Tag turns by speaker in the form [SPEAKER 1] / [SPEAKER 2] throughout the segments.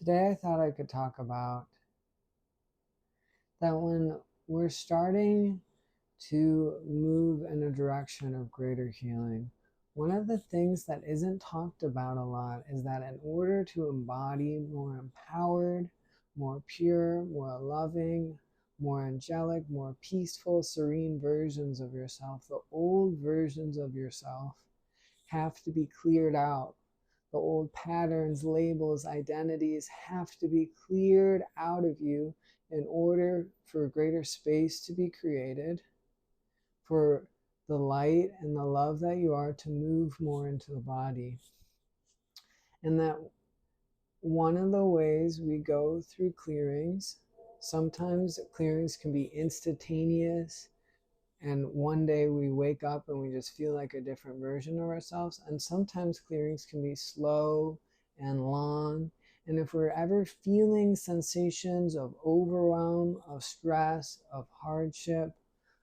[SPEAKER 1] Today I thought I could talk about that when we're starting to move in a direction of greater healing, one of the things that isn't talked about a lot is that in order to embody more empowered, more pure, more loving, more angelic, more peaceful, serene versions of yourself, the old versions of yourself have to be cleared out. The old patterns, labels, identities have to be cleared out of you in order for greater space to be created, for the light and the love that you are to move more into the body. And that one of the ways we go through clearings, sometimes clearings can be instantaneous, and one day we wake up and we just feel like a different version of ourselves. And sometimes clearings can be slow and long. And if we're ever feeling sensations of overwhelm, of stress, of hardship,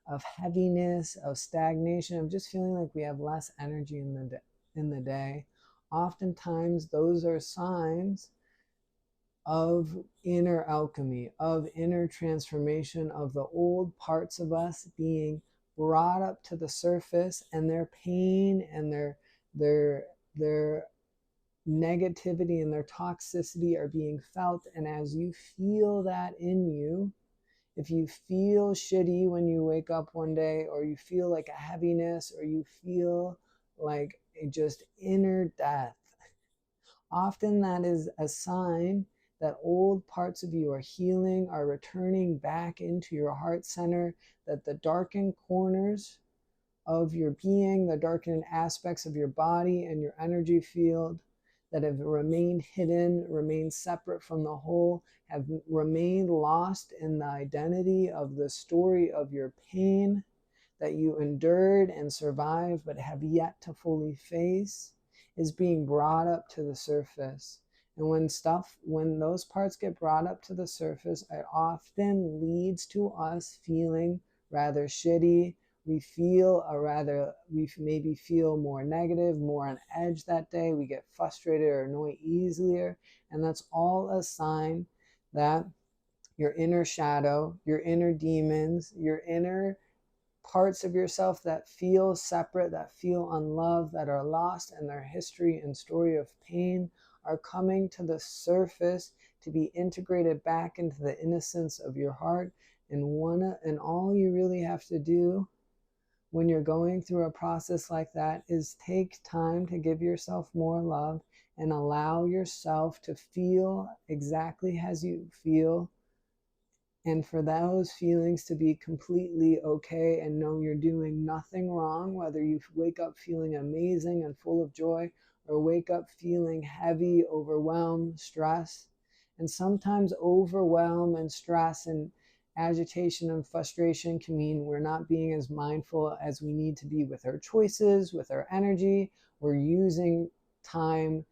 [SPEAKER 1] of heaviness, of stagnation, of just feeling like we have less energy in the day, oftentimes those are signs of inner alchemy, of inner transformation, of the old parts of us being brought up to the surface, and their pain and their negativity and their toxicity are being felt. And as you feel that in you, if you feel shitty when you wake up one day, or you feel like a heaviness, or you feel like a just inner death, often that is a sign that old parts of you are healing, are returning back into your heart center, that the darkened corners of your being, the darkened aspects of your body and your energy field that have remained hidden, remained separate from the whole, have remained lost in the identity of the story of your pain that you endured and survived but have yet to fully face, is being brought up to the surface. And when those parts get brought up to the surface, it often leads to us feeling rather shitty. We maybe feel more negative, more on edge that day. We get frustrated or annoyed easier. And that's all a sign that your inner shadow, your inner demons, your inner parts of yourself that feel separate, that feel unloved, that are lost in their history and story of pain, are coming to the surface to be integrated back into the innocence of your heart. And all you really have to do when you're going through a process like that is take time to give yourself more love and allow yourself to feel exactly as you feel, and for those feelings to be completely okay and know you're doing nothing wrong, whether you wake up feeling amazing and full of joy or wake up feeling heavy, overwhelmed, stress. And sometimes overwhelm and stress and agitation and frustration can mean we're not being as mindful as we need to be with our choices, with our energy. We're using time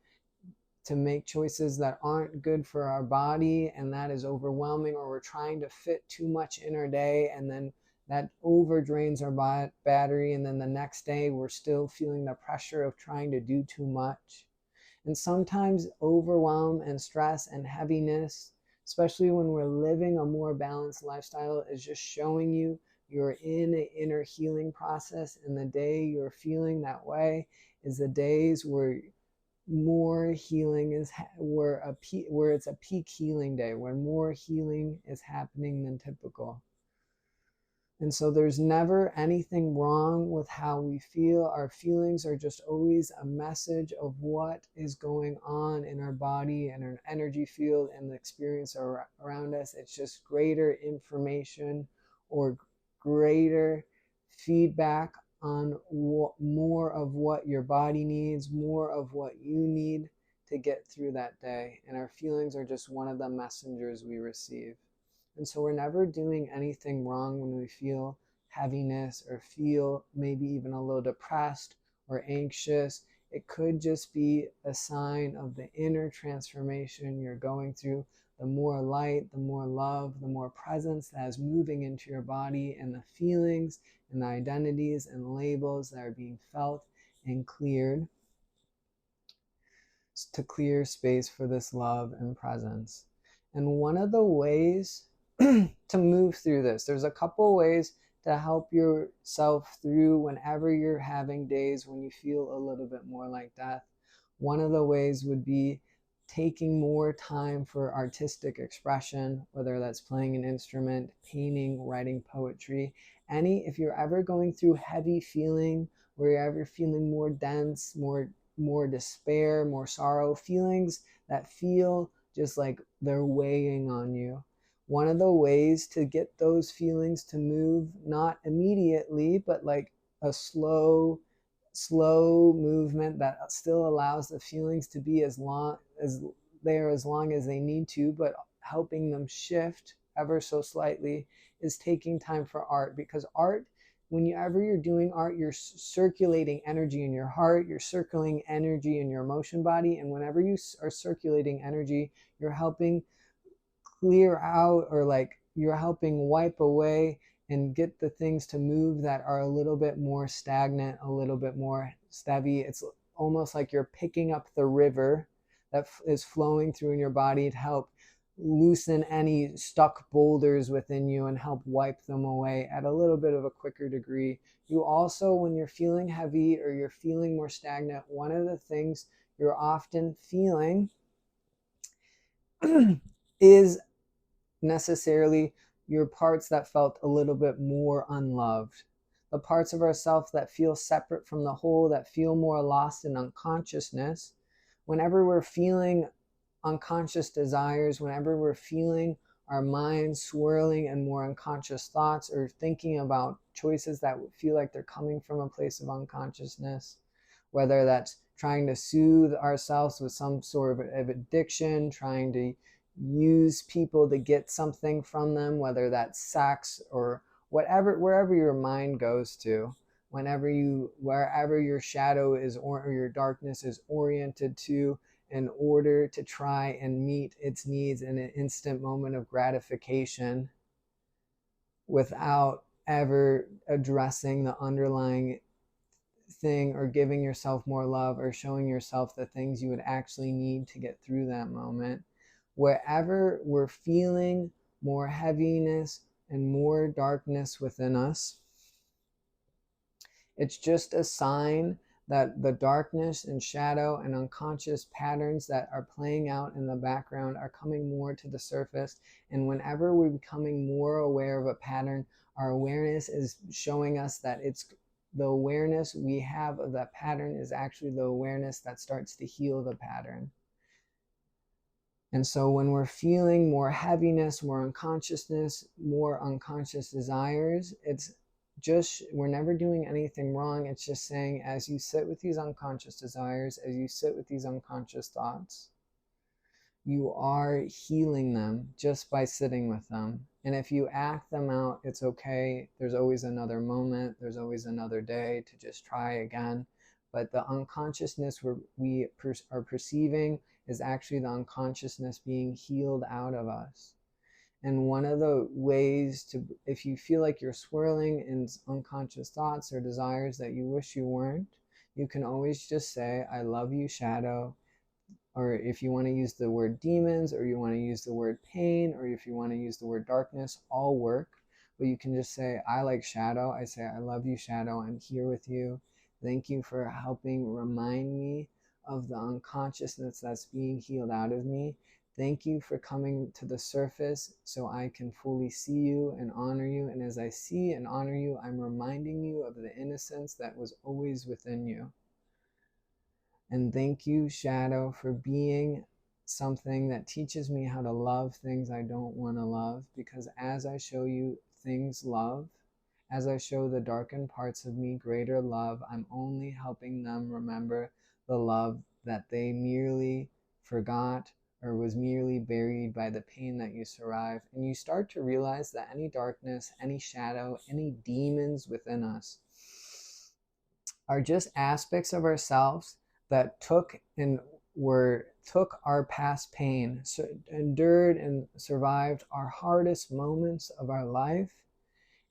[SPEAKER 1] to make choices that aren't good for our body, and that is overwhelming, or we're trying to fit too much in our day, and then that over drains our battery, and then the next day we're still feeling the pressure of trying to do too much. And sometimes overwhelm and stress and heaviness, especially when we're living a more balanced lifestyle, is just showing you you're in an inner healing process, and the day you're feeling that way is the days where more healing is where it's a peak healing day, where more healing is happening than typical. And so there's never anything wrong with how we feel. Our feelings are just always a message of what is going on in our body and our energy field and the experience around us. It's just greater information or greater feedback on more of what your body needs, more of what you need to get through that day. And our feelings are just one of the messengers we receive. And so we're never doing anything wrong when we feel heaviness or feel maybe even a little depressed or anxious. It could just be a sign of the inner transformation you're going through. The more light, the more love, the more presence that is moving into your body, and the feelings and the identities and labels that are being felt and cleared. to clear space for this love and presence. And one of the ways to move through this, there's a couple ways to help yourself through whenever you're having days when you feel a little bit more like death. One of the ways would be taking more time for artistic expression, whether that's playing an instrument, painting, writing poetry. If you're ever going through heavy feeling, or you're ever feeling more dense, more despair, more sorrow, feelings that feel just like they're weighing on you. One of the ways to get those feelings to move, not immediately, but like a slow movement that still allows the feelings to be as long as they need to, but helping them shift ever so slightly, is taking time for art. Because art, whenever you're doing art, you're circulating energy in your heart, you're circulating energy in your emotion body, and whenever you are circulating energy, you're helping clear out, or like you're helping wipe away and get the things to move that are a little bit more stagnant, a little bit more steady. It's almost like you're picking up the river that is flowing through in your body to help loosen any stuck boulders within you and help wipe them away at a little bit of a quicker degree. You also, when you're feeling heavy or you're feeling more stagnant, one of the things you're often feeling is necessarily your parts that felt a little bit more unloved, the parts of ourselves that feel separate from the whole, that feel more lost in unconsciousness. Whenever we're feeling unconscious desires, whenever we're feeling our minds swirling and more unconscious thoughts, or thinking about choices that feel like they're coming from a place of unconsciousness, whether that's trying to soothe ourselves with some sort of addiction, trying to use people to get something from them, whether that's sex or whatever, wherever your mind goes to, wherever your shadow is, or your darkness is oriented to, in order to try and meet its needs in an instant moment of gratification without ever addressing the underlying thing, or giving yourself more love, or showing yourself the things you would actually need to get through that moment. Wherever we're feeling more heaviness and more darkness within us, it's just a sign that the darkness and shadow and unconscious patterns that are playing out in the background are coming more to the surface. And whenever we're becoming more aware of a pattern, our awareness is showing us that it's the awareness we have of that pattern is actually the awareness that starts to heal the pattern. And so when we're feeling more heaviness, more unconsciousness, more unconscious desires, it's just, we're never doing anything wrong. It's just saying, as you sit with these unconscious desires, as you sit with these unconscious thoughts, you are healing them just by sitting with them. And if you act them out, it's okay. There's always another moment. There's always another day to just try again. But the unconsciousness we are perceiving is actually the unconsciousness being healed out of us. And one of the ways to, if you feel like you're swirling in unconscious thoughts or desires that you wish you weren't, you can always just say, I love you, shadow. Or if you want to use the word demons, or you want to use the word pain, or if you want to use the word darkness, all work. But you can just say, I like shadow. I say, I love you, shadow. I'm here with you. Thank you for helping remind me of the unconsciousness that's being healed out of me. Thank you for coming to the surface so I can fully see you and honor you. And as I see and honor you, I'm reminding you of the innocence that was always within you. And thank you, shadow, for being something that teaches me how to love things I don't want to love. Because as I show you things love, as I show the darkened parts of me greater love, I'm only helping them remember the love that they merely forgot, or was merely buried by the pain that you survived. And you start to realize that any darkness, any shadow, any demons within us are just aspects of ourselves that took our past pain, endured and survived our hardest moments of our life,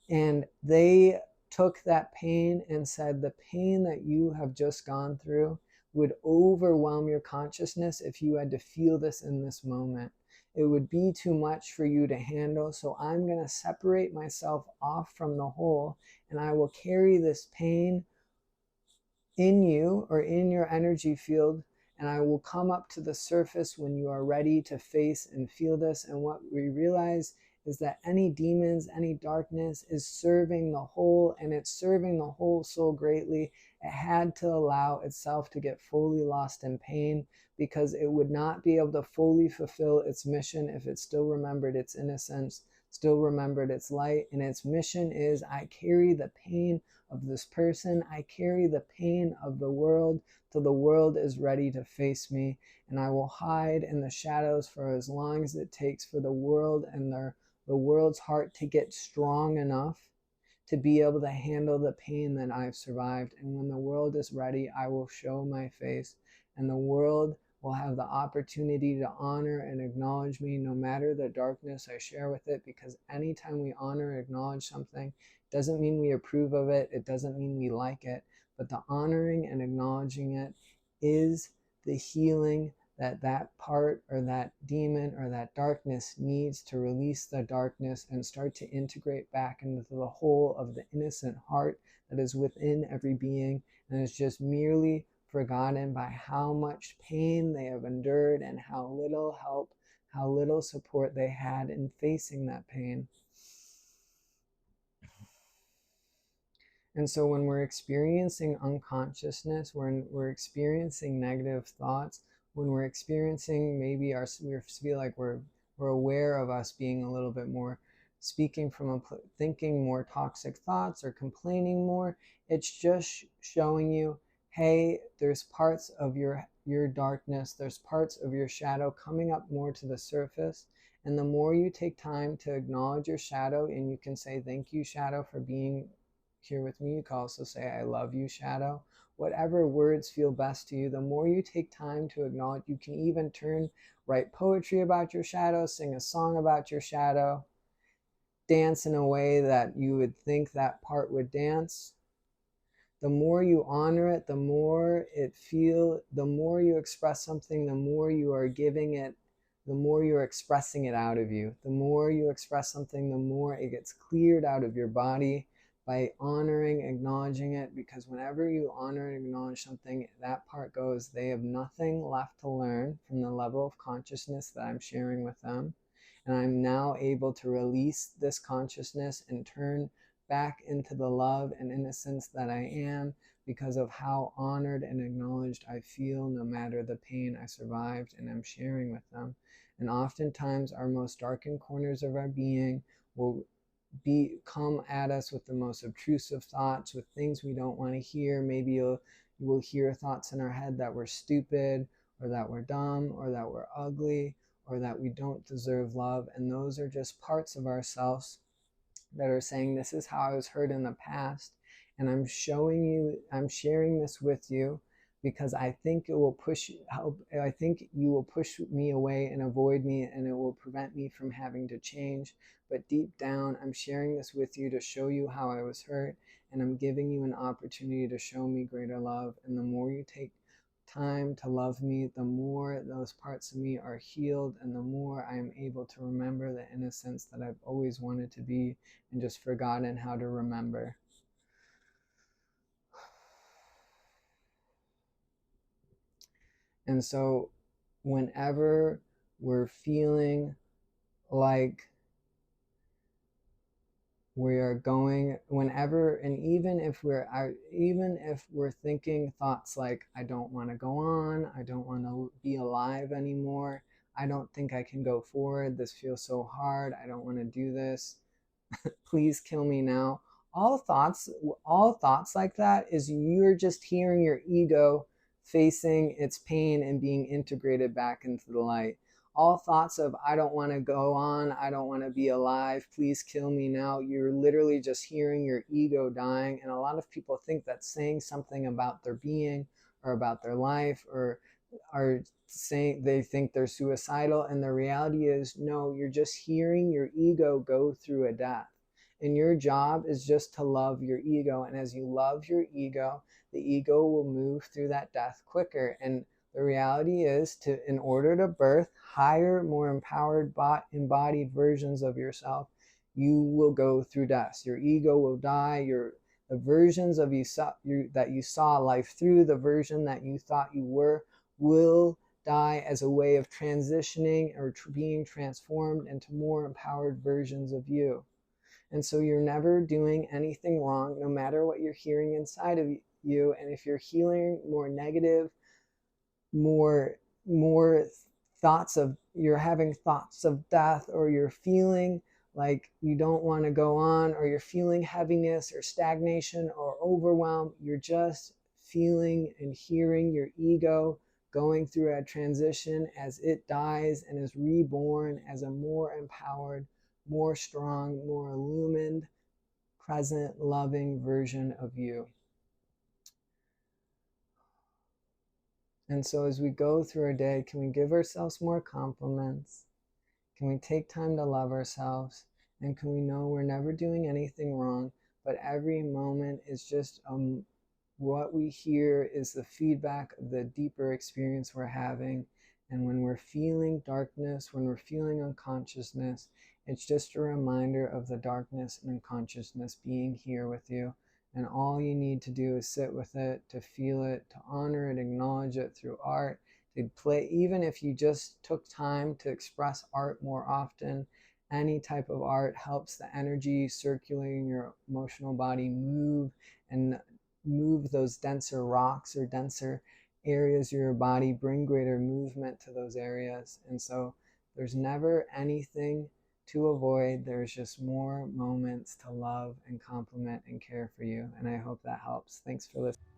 [SPEAKER 1] and they took that pain and said, the pain that you have just gone through, would overwhelm your consciousness if you had to feel this in this moment. It would be too much for you to handle. So I'm going to separate myself off from the whole, and I will carry this pain in you or in your energy field, and I will come up to the surface when you are ready to face and feel this. And what we realize is that any demons, any darkness is serving the whole, and it's serving the whole so greatly. It had to allow itself to get fully lost in pain, because it would not be able to fully fulfill its mission if it still remembered its innocence, still remembered its light. And its mission is, I carry the pain of this person, I carry the pain of the world till the world is ready to face me, and I will hide in the shadows for as long as it takes for the world and the world's heart to get strong enough to be able to handle the pain that I've survived. And when the world is ready, I will show my face, and the world will have the opportunity to honor and acknowledge me, no matter the darkness I share with it. Because anytime we honor and acknowledge something, doesn't mean we approve of it, it doesn't mean we like it, but the honoring and acknowledging it is the healing that that part or that demon or that darkness needs to release the darkness and start to integrate back into the whole of the innocent heart that is within every being, and is just merely forgotten by how much pain they have endured and how little help, how little support they had in facing that pain. And so when we're experiencing unconsciousness, when we're experiencing negative thoughts, when we're experiencing maybe we feel like we're aware of us being a little bit more speaking from thinking more toxic thoughts or complaining more, it's just showing you, hey, there's parts of your darkness, there's parts of your shadow coming up more to the surface. And the more you take time to acknowledge your shadow, and you can say, thank you, shadow, for being here with me. You can also say, I love you, shadow. Whatever words feel best to you, the more you take time to acknowledge. You can even write poetry about your shadow, sing a song about your shadow, dance in a way that you would think that part would dance. The more you honor it, the more the more you express something, the more you are giving it, the more you're expressing it out of you. The more you express something, the more it gets cleared out of your body by honoring, acknowledging it. Because whenever you honor and acknowledge something, that part goes, they have nothing left to learn from the level of consciousness that I'm sharing with them. And I'm now able to release this consciousness and turn back into the love and innocence that I am, because of how honored and acknowledged I feel, no matter the pain I survived and I'm sharing with them. And oftentimes our most darkened corners of our being will come at us with the most obtrusive thoughts, with things we don't want to hear. Maybe you will hear thoughts in our head that we're stupid, or that we're dumb, or that we're ugly, or that we don't deserve love. And those are just parts of ourselves that are saying, this is how I was hurt in the past, and I'm sharing this with you because I think it will I think you will push me away and avoid me, and it will prevent me from having to change. But deep down, I'm sharing this with you to show you how I was hurt, and I'm giving you an opportunity to show me greater love. And the more you take time to love me, the more those parts of me are healed, and the more I am able to remember the innocence that I've always wanted to be and just forgotten how to remember. And so whenever we're feeling like we are going, whenever, and even if we're thinking thoughts like, I don't want to go on, I don't want to be alive anymore, I don't think I can go forward, this feels so hard, I don't want to do this, please kill me now. All thoughts like that is you're just hearing your ego facing its pain and being integrated back into the light. All thoughts of, I don't want to go on, I don't want to be alive, please kill me now, you're literally just hearing your ego dying. And a lot of people think that's saying something about their being or about their life, or are saying they think they're suicidal. And the reality is, no, you're just hearing your ego go through a death. And your job is just to love your ego. And as you love your ego, the ego will move through that death quicker. And the reality is, in order to birth higher, more empowered, embodied versions of yourself, you will go through death. Your ego will die. The versions of that you saw life through, the version that you thought you were, will die as a way of transitioning or being transformed into more empowered versions of you. And so you're never doing anything wrong, no matter what you're hearing inside of you. And if you're hearing more negative, more thoughts of, you're having thoughts of death, or you're feeling like you don't want to go on, or you're feeling heaviness or stagnation or overwhelm, you're just feeling and hearing your ego going through a transition as it dies and is reborn as a more empowered, more strong, more illumined, present, loving version of you. And so as we go through our day, can we give ourselves more compliments? Can we take time to love ourselves? And can we know we're never doing anything wrong, but every moment is just what we hear is the feedback of the deeper experience we're having. And when we're feeling darkness, when we're feeling unconsciousness, it's just a reminder of the darkness and unconsciousness being here with you. And all you need to do is sit with it, to feel it, to honor it, acknowledge it through art, to play. Even if you just took time to express art more often, any type of art helps the energy circulating your emotional body move, and move those denser rocks or denser areas of your body, bring greater movement to those areas. And so there's never anything to avoid. There's just more moments to love and compliment and care for you. And I hope that helps. Thanks for listening.